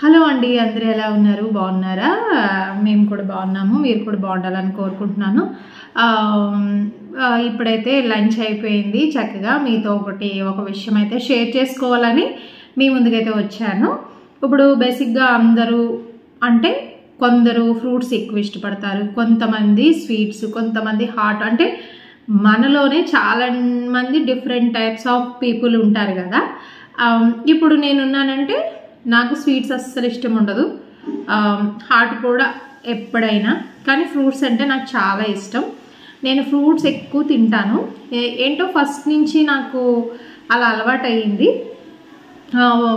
Hello అండి, అందరూ ఎలా ఉన్నారు? బాగున్నారా? మేము కూడా బాగున్నాము. మీరు కూడా బాగుండాలని కోరుకుంటున్నాను. ఇప్పుడైతే లంచ్ అయిపోయింది. చక్కగా మీతో ఒక విషయం అయితే షేర్ చేసుకోవాలని మీ ముందుకైతే వచ్చాను. ఇప్పుడు బేసిక్గా అందరూ అంటే కొందరు ఫ్రూట్స్ ఎక్కువ ఇష్టపడతారు, కొంతమంది స్వీట్స్, కొంతమంది హాట్. అంటే మనలోనే చాలా మంది డిఫరెంట్ టైప్స్ ఆఫ్ పీపుల్ ఉంటారు కదా. ఇప్పుడు నేనున్నానంటే నాకు స్వీట్స్ అస్సలు ఇష్టం ఉండదు, హాట్ కూడా ఎప్పుడైనా. కానీ ఫ్రూట్స్ అంటే నాకు చాలా ఇష్టం. నేను ఫ్రూట్స్ ఎక్కువ తింటాను. ఏంటో ఫస్ట్ నుంచి నాకు అలా అలవాటు అయ్యింది.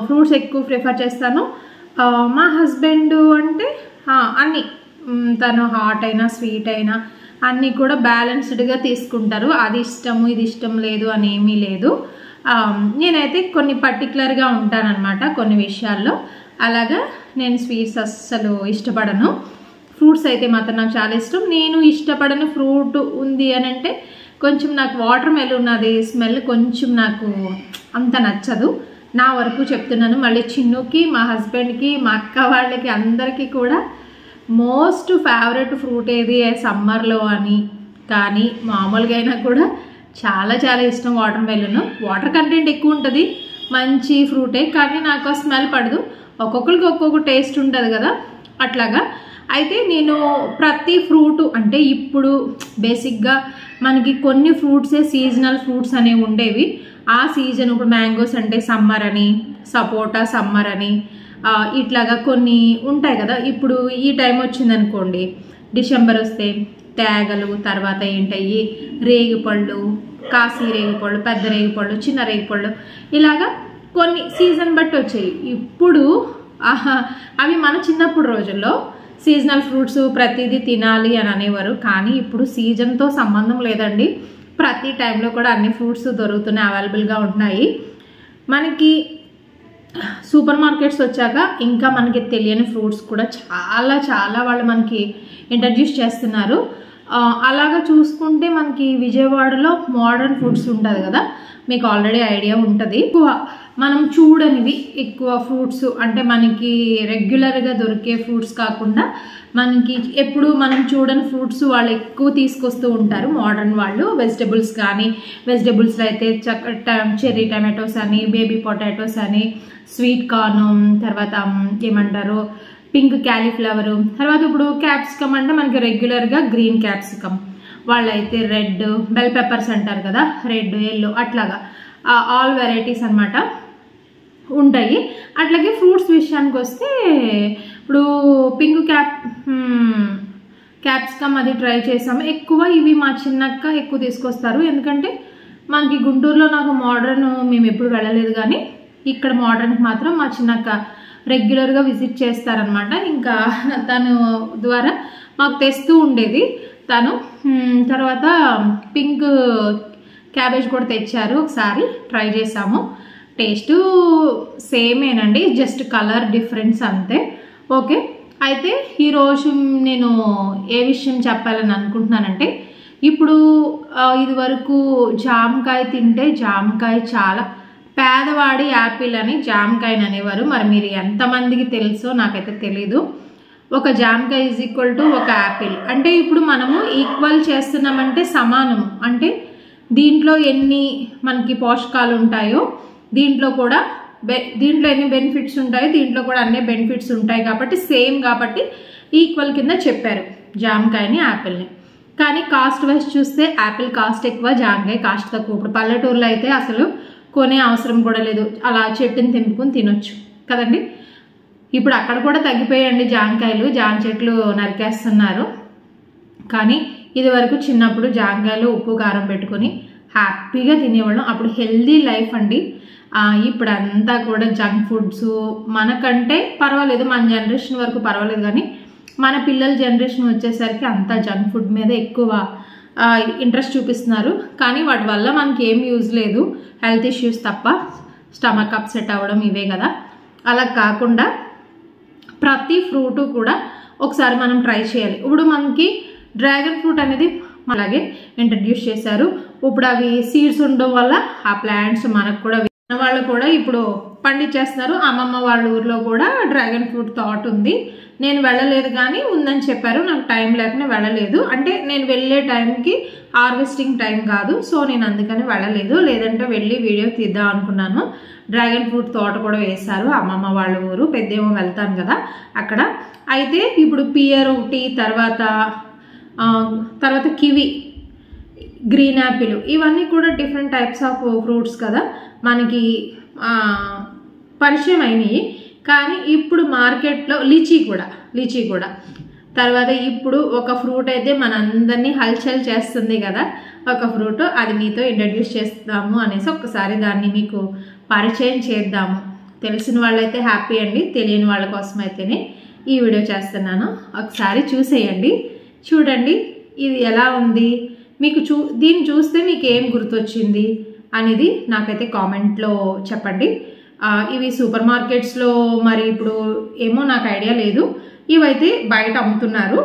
ఫ్రూట్స్ ఎక్కువ ప్రిఫర్ చేస్తాను. మా హస్బెండ్ అంటే అన్నీ, తను హాట్ అయినా స్వీట్ అయినా అన్నీ కూడా బ్యాలెన్స్డ్గా తీసుకుంటారు. అది ఇష్టము ఇది ఇష్టం లేదు అని ఏమీ లేదు. నేనైతే కొన్ని పర్టికులర్గా ఉంటానన్నమాట కొన్ని విషయాల్లో. అలాగా నేను స్వీట్స్ అస్సలు ఇష్టపడను. ఫ్రూట్స్ అయితే మాత్రం నాకు చాలా ఇష్టం. నేను ఇష్టపడని ఫ్రూట్ ఉంది అని అంటే కొంచెం నాకు వాటర్ మెలన్, అది స్మెల్ కొంచెం నాకు అంత నచ్చదు. నా వరకు చెప్తున్నాను. మళ్ళీ చిన్నుకి, మా హస్బెండ్కి, మా అక్క వాళ్ళకి అందరికీ కూడా మోస్ట్ ఫేవరెట్ ఫ్రూట్ ఏది సమ్మర్లో అని, కానీ మామూలుగా అయినా కూడా చాలా చాలా ఇష్టం వాటర్ మెలన్. వాటర్ కంటెంట్ ఎక్కువ ఉంటుంది, మంచి ఫ్రూటే, కానీ నాకు ఆ స్మెల్ పడదు. ఒక్కొక్కరికి ఒక్కొక్క టేస్ట్ ఉంటుంది కదా, అట్లాగా. అయితే నేను ప్రతి ఫ్రూట్ అంటే ఇప్పుడు బేసిక్గా మనకి కొన్ని ఫ్రూట్సే సీజనల్ ఫ్రూట్స్ అనేవి ఉండేవి. ఆ సీజన్ ఇప్పుడు మ్యాంగోస్ అంటే సమ్మర్ అని, సపోటా సమ్మర్ అని, ఇట్లాగా కొన్ని ఉంటాయి కదా. ఇప్పుడు ఈ టైం వచ్చిందనుకోండి, డిసెంబర్ వస్తే తేగలు, తర్వాత ఏంటయ్యి రేగిపళ్ళు, కాశీ రేగిపళ్ళు, పెద్ద రేగిపళ్ళు, చిన్న రేగిపళ్ళు, ఇలాగా కొన్ని సీజన్ బట్టి వచ్చాయి. ఇప్పుడు అవి మన చిన్నప్పుడు రోజుల్లో సీజనల్ ఫ్రూట్స్ ప్రతిదీ తినాలి అని అనేవారు. కానీ ఇప్పుడు సీజన్తో సంబంధం లేదండి. ప్రతి టైంలో కూడా అన్ని ఫ్రూట్స్ దొరుకుతున్నాయి, అవైలబుల్గా ఉంటున్నాయి. మనకి సూపర్ మార్కెట్స్ వచ్చాక ఇంకా మనకి తెలియని ఫ్రూట్స్ కూడా చాలా చాలా వాళ్ళు మనకి ఇంట్రడ్యూస్ చేస్తున్నారు. అలాగా చూసుకుంటే మనకి విజయవాడలో మోడర్న్ ఫుడ్స్ ఉంటుంది కదా, మీకు ఆల్రెడీ ఐడియా ఉంటుంది. ఎక్కువ మనం చూడనివి ఎక్కువ ఫ్రూట్స్ అంటే మనకి రెగ్యులర్గా దొరికే ఫ్రూట్స్ కాకుండా మనకి ఎప్పుడు మనం చూడని ఫ్రూట్స్ వాళ్ళు ఎక్కువ తీసుకొస్తూ ఉంటారు మోడర్న్ వాళ్ళు. వెజిటబుల్స్ కానీ, వెజిటబుల్స్లో అయితే చెర్రీ టమాటోస్ అని, బేబీ పొటాటోస్ అని, స్వీట్ కార్న్, తర్వాత ఏమంటారు పింక్ క్యాలీఫ్లవరు, తర్వాత ఇప్పుడు క్యాప్సికమ్ అంటే మనకి రెగ్యులర్గా గ్రీన్ క్యాప్సికమ్, వాళ్ళైతే రెడ్ బెల్ పెప్పర్స్ అంటారు కదా, రెడ్ ఎల్లో, అట్లాగా ఆల్ వెరైటీస్ అనమాట ఉంటాయి. అట్లాగే ఫ్రూట్స్ విషయానికి వస్తే ఇప్పుడు పింక్ క్యాప్సికమ్ అది ట్రై చేసాము. ఎక్కువ ఇవి మా చిన్నక్క ఎక్కువ తీసుకొస్తారు. ఎందుకంటే మనకి గుంటూరులో నాకు మోడర్న్ మేము ఎప్పుడు వెళ్ళలేదు, కానీ ఇక్కడ మోడర్న్కి మాత్రం మా చిన్నక్క రెగ్యులర్గా విజిట్ చేస్తారనమాట. ఇంకా తను ద్వారా మాకు తెస్తూ ఉండేది తను. తర్వాత పింక్ క్యాబేజ్ కూడా తెచ్చారు, ఒకసారి ట్రై చేసాము. టేస్ట్ సేమేనండి, జస్ట్ కలర్ డిఫరెన్స్ అంతే. ఓకే, అయితే ఈరోజు నేను ఏ విషయం చెప్పాలని అనుకుంటున్నానంటే, ఇప్పుడు ఇది వరకు జామకాయ తింటే జామకాయ చాలా పేదవాడి యాపిల్ అని జామకాయని అనేవారు. మరి మీరు ఎంతమందికి తెలుసో నాకైతే తెలీదు. ఒక జామకాయ ఈజ్ ఈక్వల్ టు ఒక యాపిల్. అంటే ఇప్పుడు మనము ఈక్వల్ చేస్తున్నామంటే సమానము. అంటే దీంట్లో ఎన్ని మనకి పోషకాలు ఉంటాయో దీంట్లో కూడా దీంట్లో ఎన్ని బెనిఫిట్స్ ఉంటాయో దీంట్లో కూడా అన్ని బెనిఫిట్స్ ఉంటాయి కాబట్టి సేమ్, కాబట్టి ఈక్వల్ కింద చెప్పారు జామకాయని యాపిల్ని. కానీ కాస్ట్ వైజ్ చూస్తే యాపిల్ కాస్ట్ ఎక్కువ, జామకాయ కాస్ట్ తక్కువ. ఇప్పుడు పల్లెటూరులో అయితే అసలు కొనే అవసరం కూడా లేదు, అలా చెట్టుని తెంపుకొని తినొచ్చు కదండి. ఇప్పుడు అక్కడ కూడా తగ్గిపోయాయండి జామకాయలు, జామ చెట్లు నరికేస్తున్నారు. కానీ ఇది వరకు చిన్నప్పుడు జామకాయలు ఉప్పు కారం పెట్టుకొని హ్యాపీగా తినేవాళ్ళం. అప్పుడు హెల్దీ లైఫ్ అండి. ఇప్పుడు అంతా కూడా జంక్ ఫుడ్స్. మనకంటే పర్వాలేదు, మన జనరేషన్ వరకు పర్వాలేదు, కానీ మన పిల్లల జనరేషన్ వచ్చేసరికి అంతా జంక్ ఫుడ్ మీద ఎక్కువ ఇంట్రెస్ట్ చూపిస్తున్నారు. కానీ వాటి వల్ల మనకి ఏం యూజ్ లేదు, హెల్త్ ఇష్యూస్ తప్ప. స్టమక్ అప్సెట్ అవ్వడం ఇవే కదా. అలా కాకుండా ప్రతి ఫ్రూటు కూడా ఒకసారి మనం ట్రై చేయాలి. ఇప్పుడు మనకి డ్రాగన్ ఫ్రూట్ అనేది అలాగే ఇంట్రడ్యూస్ చేశారు. ఇప్పుడు అవి సీడ్స్ ఉండడం వల్ల ఆ ప్లాంట్స్ మనకు కూడా వాళ్ళు కూడా ఇప్పుడు పండించేస్తున్నారు. అమ్మమ్మ వాళ్ళ ఊర్లో కూడా డ్రాగన్ ఫ్రూట్ తోట ఉంది. నేను వెళ్ళలేదు కానీ ఉందని చెప్పారు. నాకు టైం లేకనే వెళ్ళలేదు. అంటే నేను వెళ్ళే టైంకి హార్వెస్టింగ్ టైం కాదు, సో నేను అందుకని వెళ్ళలేదు. లేదంటే వెళ్ళి వీడియో తీద్దాం అనుకున్నాను. డ్రాగన్ ఫ్రూట్ తోట కూడా వేశారు అమ్మమ్మ వాళ్ళ ఊరు. పెద్దేమో వెళ్తాను కదా అక్కడ. అయితే ఇప్పుడు పియర్ ఒకటి, తర్వాత కివి, గ్రీన్ యాపిల్, ఇవన్నీ కూడా డిఫరెంట్ టైప్స్ ఆఫ్ ఫ్రూట్స్ కదా మనకి పరిచయం అయినాయి. కానీ ఇప్పుడు మార్కెట్లో లీచీ కూడా తర్వాత ఇప్పుడు ఒక ఫ్రూట్ అయితే మనందరినీ హల్చల్ చేస్తుంది కదా, ఒక ఫ్రూట్, అది మీతో ఇంట్రడ్యూస్ చేస్తాము అనేసి ఒక్కసారి దాన్ని మీకు పరిచయం చేద్దాము. తెలిసిన వాళ్ళైతే హ్యాపీ అండి, తెలియని వాళ్ళ కోసం అయితేనే ఈ వీడియో చేస్తున్నాను. ఒకసారి చూసేయండి, చూడండి ఇది ఎలా ఉంది మీకు. దీన్ని చూస్తే మీకు ఏం గుర్తొచ్చింది అనేది నాకైతే కామెంట్లో చెప్పండి. ఇవి సూపర్ మార్కెట్స్లో మరి ఇప్పుడు ఏమో నాకు ఐడియా లేదు. ఇవైతే బయట అమ్ముతున్నారు,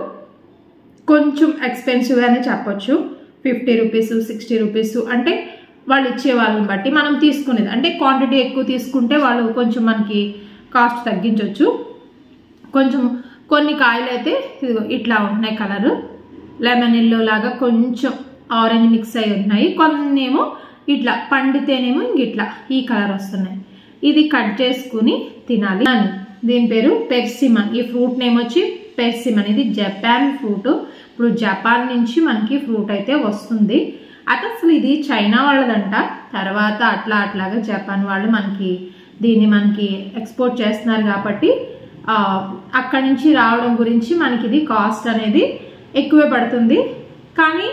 కొంచెం ఎక్స్పెన్సివ్గానే చెప్పొచ్చు. 50 రూపీస్, 60 రూపీస్, అంటే వాళ్ళు ఇచ్చే వాళ్ళని బట్టి మనం తీసుకునేది. అంటే క్వాంటిటీ ఎక్కువ తీసుకుంటే వాళ్ళు కొంచెం మనకి కాస్ట్ తగ్గించవచ్చు. కొన్ని కాయలు అయితే ఇట్లా ఉన్నాయి, కలరు లెమన్ ఎల్లో లాగా కొంచెం ఆరెంజ్ మిక్స్ అయి ఉన్నాయి. కొన్ని ఏమో ఇట్లా పండితేనేమో ఇంక ఇట్లా ఈ కలర్ వస్తున్నాయి. ఇది కట్ చేసుకుని తినాలి. దీని పేరు పెర్సిమన్. ఈ ఫ్రూట్ నేమ్ వచ్చి పెర్సిమన్. ఇది జపాన్ ఫ్రూట్. ఇప్పుడు జపాన్ నుంచి మనకి ఫ్రూట్ అయితే వస్తుంది. అయితే అసలు ఇది చైనా వాళ్ళదంట. తర్వాత అట్లాగా జపాన్ వాళ్ళు దీన్ని మనకి ఎక్స్పోర్ట్ చేస్తున్నారు కాబట్టి అక్కడి నుంచి రావడం గురించి మనకి ఇది కాస్ట్ అనేది ఎక్కువే పడుతుంది. కానీ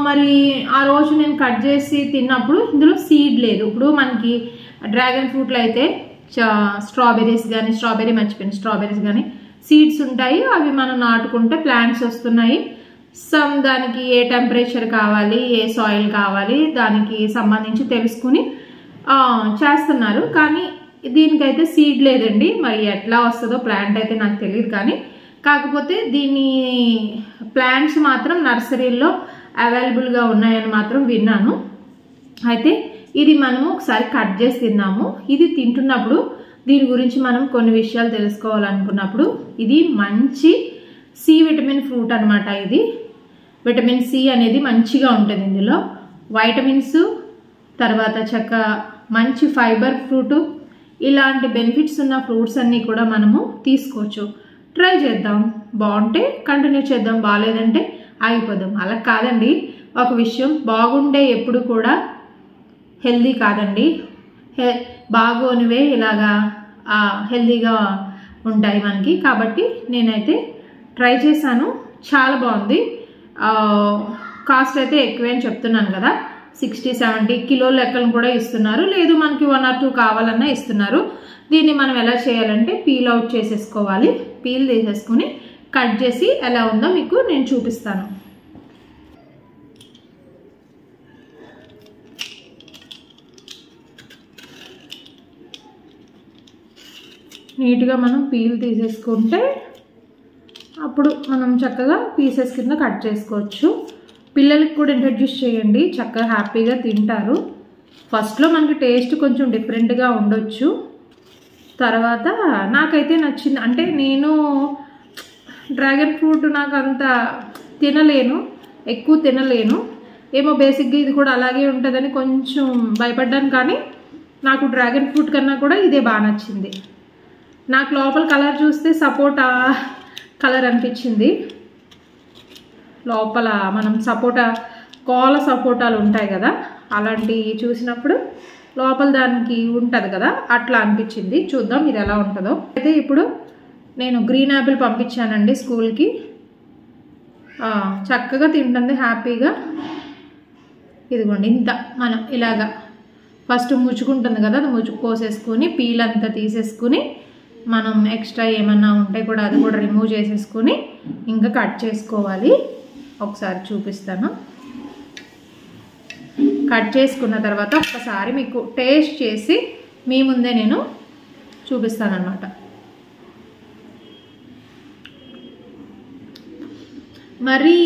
మరి ఆ రోజు నేను కట్ చేసి తిన్నప్పుడు ఇందులో సీడ్ లేదు. ఇప్పుడు మనకి డ్రాగన్ ఫ్రూట్లో అయితే స్ట్రాబెర్రీస్ కానీ సీడ్స్ ఉంటాయి. అవి మనం నాటుకుంటే ప్లాంట్స్ వస్తున్నాయి. దానికి ఏ టెంపరేచర్ కావాలి, ఏ సాయిల్ కావాలి, దానికి సంబంధించి తెలుసుకుని చేస్తున్నారు. కానీ దీనికైతే సీడ్ లేదండి. మరి ఎట్లా వస్తుందో ప్లాంట్ అయితే నాకు తెలియదు. కానీ కాకపోతే దీని ప్లాంట్స్ మాత్రం నర్సరీల్లో అవైలబుల్గా ఉన్నాయని మాత్రం విన్నాను. అయితే ఇది మనము ఒకసారి కట్ చేసి తిన్నాము. ఇది తింటున్నప్పుడు దీని గురించి మనం కొన్ని విషయాలు తెలుసుకోవాలనుకున్నప్పుడు, ఇది మంచి సి విటమిన్ ఫ్రూట్ అనమాట. ఇది విటమిన్ సి అనేది మంచిగా ఉంటుంది ఇందులో. వైటమిన్స్, తర్వాత మంచి ఫైబర్ ఫ్రూట్, ఇలాంటి బెనిఫిట్స్ ఉన్న ఫ్రూట్స్ అన్నీ కూడా మనము తీసుకోవచ్చు. ట్రై చేద్దాం, బాగుంటే కంటిన్యూ చేద్దాం, బాగాలేదంటే ఆగిపోదాం. అలా కాదండి, ఒక విషయం, బాగుండే ఎప్పుడు కూడా హెల్దీ కాదండి. బాగోనివే ఇలాగా హెల్దీగా ఉంటాయి మనకి. కాబట్టి నేనైతే ట్రై చేశాను, చాలా బాగుంది. కాస్ట్ అయితే ఎక్కువే అని చెప్తున్నాను కదా, 60-70 కిలో లెక్కలను కూడా ఇస్తున్నారు. లేదు మనకి 1 or 2 కావాలన్నా ఇస్తున్నారు. దీన్ని మనం ఎలా చేయాలంటే పీల్ అవుట్ చేసేసుకోవాలి. పీల్ తీసేసుకుని కట్ చేసి ఎలా ఉందో మీకు నేను చూపిస్తాను. నీట్గా మనం పీల్ తీసేసుకుంటే అప్పుడు మనం చక్కగా పీసెస్ కింద కట్ చేసుకోవచ్చు. పిల్లలకి కూడా ఇంట్రడ్యూస్ చేయండి, చక్కగా హ్యాపీగా తింటారు. ఫస్ట్లో మనకి టేస్ట్ కొంచెం డిఫరెంట్గా ఉండొచ్చు, తర్వాత నాకైతే నచ్చింది. అంటే నేను డ్రాగన్ ఫ్రూట్ నాకు అంత ఎక్కువ తినలేను. ఏమో బేసిక్గా ఇది కూడా అలాగే ఉంటుందని కొంచెం భయపడ్డాను. కానీ నాకు డ్రాగన్ ఫ్రూట్ కన్నా కూడా ఇదే బాగా నచ్చింది. నాకు లోపల కలర్ చూస్తే సపోటా కలర్ అనిపించింది. లోపల మనం కోల సపోటాలు ఉంటాయి కదా, అలాంటివి చూసినప్పుడు లోపల దానికి ఉంటుంది కదా, అట్లా అనిపించింది. చూద్దాం ఇది ఎలా ఉంటుందో. అయితే ఇప్పుడు నేను గ్రీన్ యాపిల్ పంపించానండి స్కూల్కి. చక్కగా తింటుంది హ్యాపీగా. ఇదిగోండి ఇంత మనం ఇలాగా ఫస్ట్ ముచ్చుకుంటుంది కదా, అది కోసేసుకొని పీల్ అంతా తీసేసుకుని మనం ఎక్స్ట్రా ఏమన్నా ఉంటే కూడా అది కూడా రిమూవ్ చేసేసుకొని ఇంకా కట్ చేసుకోవాలి. ఒకసారి చూపిస్తాను. కట్ చేసుకున్న తర్వాత ఒక్కసారి మీకు టేస్ట్ చేసి మీ ముందే నేను చూపిస్తానన్నమాట. మరీ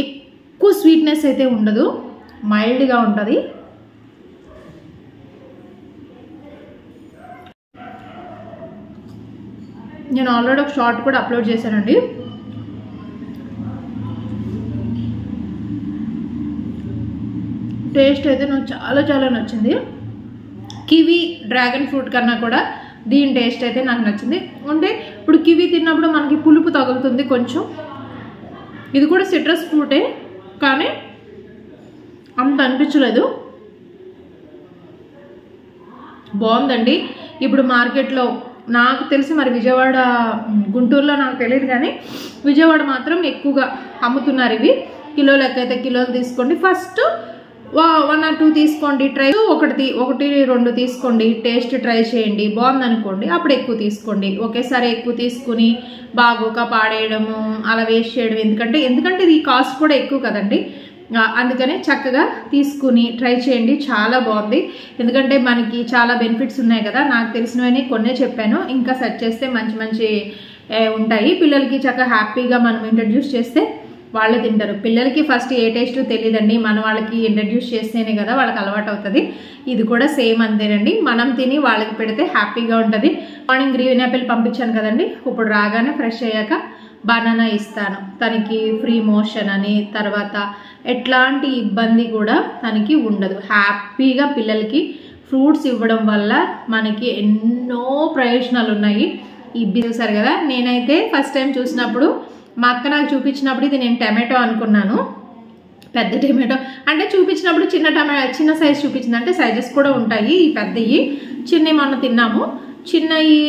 ఎక్కువ స్వీట్నెస్ అయితే ఉండదు, మైల్డ్గా ఉంటుంది. నేను ఆల్రెడీ ఒక షార్ట్ కూడా అప్లోడ్ చేశానండి. టేస్ట్ అయితే నాకు చాలా చాలా నచ్చింది. కివీ డ్రాగన్ ఫ్రూట్ కన్నా కూడా దీని టేస్ట్ అయితే నాకు నచ్చింది. అంటే ఇప్పుడు కివీ తిన్నప్పుడు మనకి పులుపు తగులుతుంది కొంచెం, ఇది కూడా సిట్రస్ ఫ్రూటే కానీ అంత అనిపించలేదు. బాగుందండి. ఇప్పుడు మార్కెట్లో నాకు తెలిసి మరి విజయవాడ గుంటూరులో నాకు తెలియదు కానీ విజయవాడ మాత్రం ఎక్కువగా అమ్ముతున్నారు ఇవి. కిలో లెక్క అయితే కిలోలు తీసుకోండి. ఫస్ట్ 1 or 2 తీసుకోండి, ట్రై ఒకటి 2 తీసుకోండి, టేస్ట్ ట్రై చేయండి. బాగుందనుకోండి అప్పుడు ఎక్కువ తీసుకోండి. ఒకేసారి ఎక్కువ తీసుకుని బాగోక పాడేయడము అలా వేస్ట్ చేయడం ఎందుకంటే ఇది కాస్ట్ కూడా ఎక్కువ కదండి. అందుకనే చక్కగా తీసుకుని ట్రై చేయండి. చాలా బాగుంది. ఎందుకంటే మనకి చాలా బెనిఫిట్స్ ఉన్నాయి కదా. నాకు తెలిసినవని కొన్నే చెప్పాను, ఇంకా సెర్చ్ చేస్తే మంచి మంచి ఉంటాయి. పిల్లలకి చక్కగా హ్యాపీగా మనం ఇంట్రడ్యూస్ చేస్తే వాళ్ళే తింటారు. పిల్లలకి ఫస్ట్ ఏ టేస్ట్ తెలియదండి, మన వాళ్ళకి ఇంట్రడ్యూస్ చేస్తేనే కదా వాళ్ళకి అలవాటు అవుతుంది. ఇది కూడా సేమ్ అంతేనండి. మనం తిని వాళ్ళకి పెడితే హ్యాపీగా ఉంటుంది. మార్నింగ్ గ్రీన్ యాపిల్ పంపించాను కదండి, ఇప్పుడు రాగానే ఫ్రెష్ అయ్యాక బనానా ఇస్తాను. తనకి ఫ్రీ మోషన్ అని, తర్వాత ఎట్లాంటి ఇబ్బంది కూడా తనకి ఉండదు. హ్యాపీగా పిల్లలకి ఫ్రూట్స్ ఇవ్వడం వల్ల మనకి ఎన్నో ప్రయోజనాలు ఉన్నాయి. చూసారు కదా, నేనైతే ఫస్ట్ టైం చూసినప్పుడు మా అక్క నాకు చూపించినప్పుడు ఇది నేను టమాటో అనుకున్నాను. పెద్ద టమాటో అంటే చూపించినప్పుడు చిన్న సైజ్ చూపించింది. అంటే సైజెస్ కూడా ఉంటాయి, ఈ పెద్దవి చిన్నవి మొన్న తిన్నాము. చిన్నవి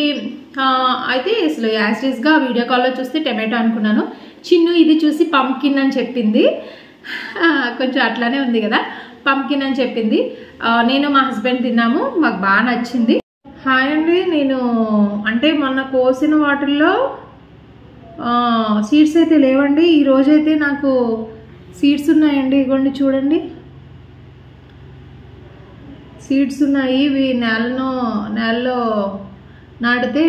అయితే అసలు యాస్టీస్గా వీడియో కాల్లో చూస్తే టమాటో అనుకున్నాను. చిన్ను ఇది చూసి పంకిన్ అని చెప్పింది. కొంచెం అట్లానే ఉంది కదా, పంకిన్ అని చెప్పింది. నేను మా హస్బెండ్ తిన్నాము, మాకు బాగా నచ్చింది. హాయ్ అండి. నేను అంటే మొన్న కోసిన వాటిల్లో సీడ్స్ అయితే లేవండి. ఈరోజైతే నాకు సీడ్స్ ఉన్నాయండి. ఇగోండి చూడండి, సీడ్స్ ఉన్నాయి. ఇవి నేలలో నాటితే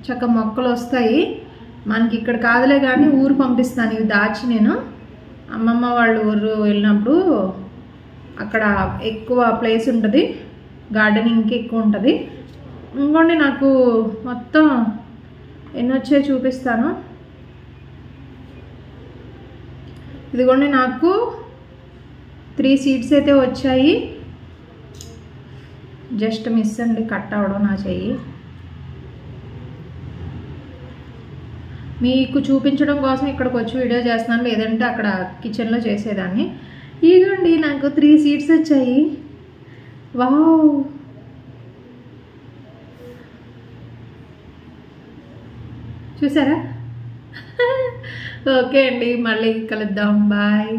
చక్క మొక్కలు వస్తాయి. మనకి ఇక్కడ కాదులే కానీ ఊరు పంపిస్తాను. ఇవి దాచి నేను అమ్మమ్మ వాళ్ళ ఊరు వెళ్ళినప్పుడు అక్కడ ఎక్కువ ప్లేస్ ఉంటుంది, గార్డెనింగ్కి ఎక్కువ ఉంటుంది. ఇంకోండి నాకు మొత్తం ఎన్ని వచ్చాయో చూపిస్తాను. ఇదిగోండి నాకు 3 సీడ్స్ అయితే వచ్చాయి. జస్ట్ మిస్ అండి, కట్ అవడం నా చెయ్యి. మీకు చూపించడం కోసం ఇక్కడికి వచ్చి వీడియో చేస్తున్నాను, లేదంటే అక్కడ కిచెన్లో చేసేదాన్ని. ఇదిగోండి నాకు 3 సీడ్స్ వచ్చాయి. వావ్, చూసారా? ఓకే అండి, మళ్ళీ కలుద్దాం. బాయ్.